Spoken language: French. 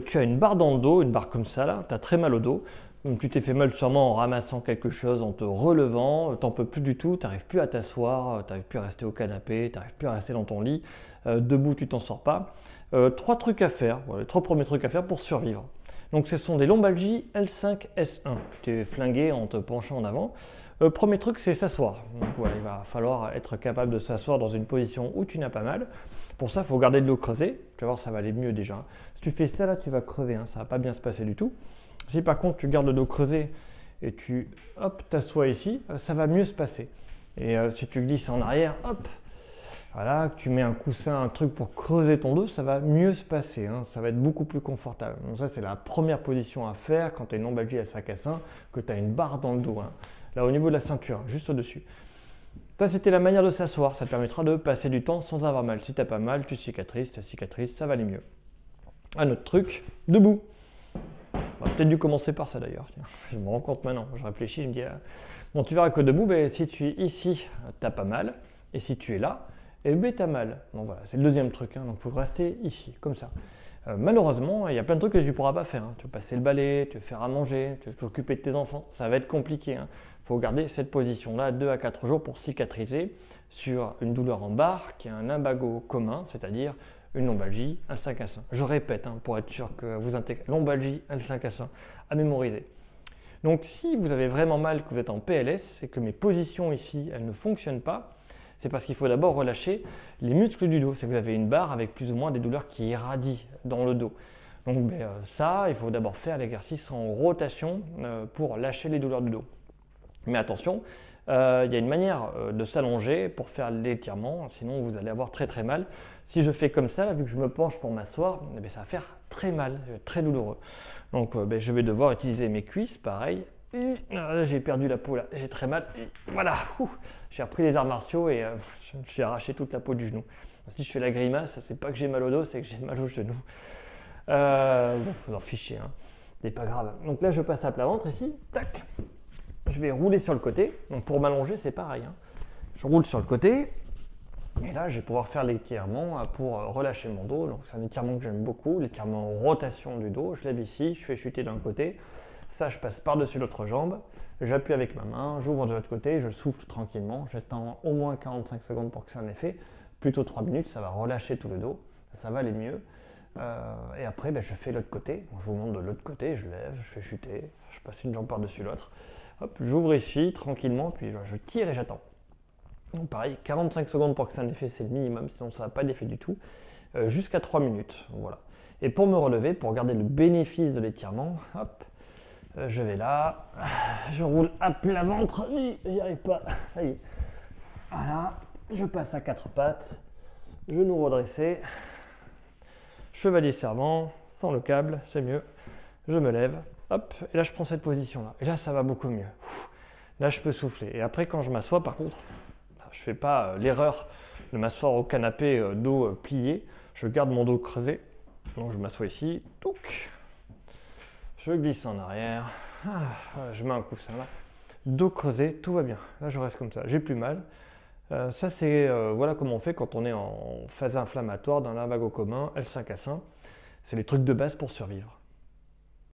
tu as une barre dans le dos, une barre comme ça là, tu as très mal au dos. Donc tu t'es fait mal sûrement en ramassant quelque chose, en te relevant, t'en peux plus du tout, tu n'arrives plus à t'asseoir, tu n'arrives plus à rester au canapé, tu n'arrives plus à rester dans ton lit, debout tu t'en sors pas. Trois trucs à faire, voilà, les trois premiers trucs à faire pour survivre. Donc ce sont des lombalgies L5-S1. Tu t'es flingué en te penchant en avant. Premier truc, c'est s'asseoir. Donc voilà, il va falloir être capable de s'asseoir dans une position où tu n'as pas mal. Pour ça, il faut garder le dos creusé. Tu vas voir, ça va aller mieux déjà. Si tu fais ça là, tu vas crever, hein, ça va pas bien se passer du tout. Si par contre tu gardes le dos creusé et tu t'assois ici, ça va mieux se passer. Et si tu glisses en arrière, hop, voilà, que tu mets un coussin, un truc pour creuser ton dos, ça va mieux se passer, hein, ça va être beaucoup plus confortable. Donc ça c'est la première position à faire quand tu as une lombalgie L5-S1, que tu as une barre dans le dos, hein, là au niveau de la ceinture, juste au-dessus. Ça c'était la manière de s'asseoir, ça te permettra de passer du temps sans avoir mal. Si tu n'as pas mal, tu cicatrises, ça va aller mieux. Un autre truc, debout. On aurait peut-être dû commencer par ça d'ailleurs. Je me rends compte maintenant. Je réfléchis, je me dis, bon, tu verras que debout, si tu es ici, tu n'as pas mal. Et si tu es là, tu as mal. Donc voilà, c'est le deuxième truc. Hein, donc il faut rester ici, comme ça. Malheureusement, il y a plein de trucs que tu ne pourras pas faire. Hein. Tu veux passer le balai, tu veux faire à manger, tu veux t'occuper de tes enfants. Ça va être compliqué. Il faut garder cette position-là 2 à 4 jours pour cicatriser sur une douleur en barre qui est un lumbago commun, c'est-à-dire une lombalgie L5-S1. Je répète, hein, pour être sûr que vous intégrez lombalgie L5-S1 à mémoriser. Donc si vous avez vraiment mal, que vous êtes en PLS et que mes positions ici, elles ne fonctionnent pas, c'est parce qu'il faut d'abord relâcher les muscles du dos. C'est que vous avez une barre avec plus ou moins des douleurs qui irradient dans le dos. Donc ça, il faut d'abord faire l'exercice en rotation pour lâcher les douleurs du dos. Mais attention, il y a une manière de s'allonger pour faire l'étirement, sinon vous allez avoir très très mal. Si je fais comme ça, là, vu que je me penche pour m'asseoir, ça va faire très mal, très douloureux. Donc je vais devoir utiliser mes cuisses, pareil. Là, j'ai perdu la peau, là, j'ai très mal. Voilà, j'ai repris les arts martiaux et je me suis arraché toute la peau du genou. Si je fais la grimace, c'est pas que j'ai mal au dos, c'est que j'ai mal au genou. Bon, faut en ficher, hein. C'est pas grave. Donc là, je passe à plat ventre ici, tac. Je vais rouler sur le côté. Donc pour m'allonger, c'est pareil, hein. Je roule sur le côté. Et là, je vais pouvoir faire l'étirement pour relâcher mon dos. Donc c'est un étirement que j'aime beaucoup, l'étirement en rotation du dos. Je lève ici, je fais chuter d'un côté. Ça, je passe par-dessus l'autre jambe. J'appuie avec ma main, j'ouvre de l'autre côté, je souffle tranquillement. J'attends au moins 45 secondes pour que ça ait un effet. Plutôt 3 minutes, ça va relâcher tout le dos. Ça va aller mieux. Et après, je fais l'autre côté. Je vous montre de l'autre côté, je lève, je fais chuter. Je passe une jambe par-dessus l'autre. Hop, j'ouvre ici tranquillement, puis je tire et j'attends. Donc pareil, 45 secondes pour que ça ait un effet, c'est le minimum, sinon ça n'a pas d'effet du tout. Jusqu'à 3 minutes, voilà. Et pour me relever, pour garder le bénéfice de l'étirement, hop, je vais là, je roule à plat ventre, j'y arrive pas, ça y est. Voilà, je passe à 4 pattes, genoux redressés, chevalier servant, sans le câble, c'est mieux. Je me lève, hop, et là je prends cette position-là. Et là ça va beaucoup mieux. Là je peux souffler. Et après quand je m'assois par contre, je ne fais pas l'erreur de m'asseoir au canapé dos plié. Je garde mon dos creusé. Donc je m'assois ici, touc. Je glisse en arrière. Je mets un coussin là. Dos creusé, tout va bien. Là je reste comme ça, j'ai plus mal. Ça c'est voilà comment on fait quand on est en phase inflammatoire d'un lumbago commun L5-S1. C'est les trucs de base pour survivre.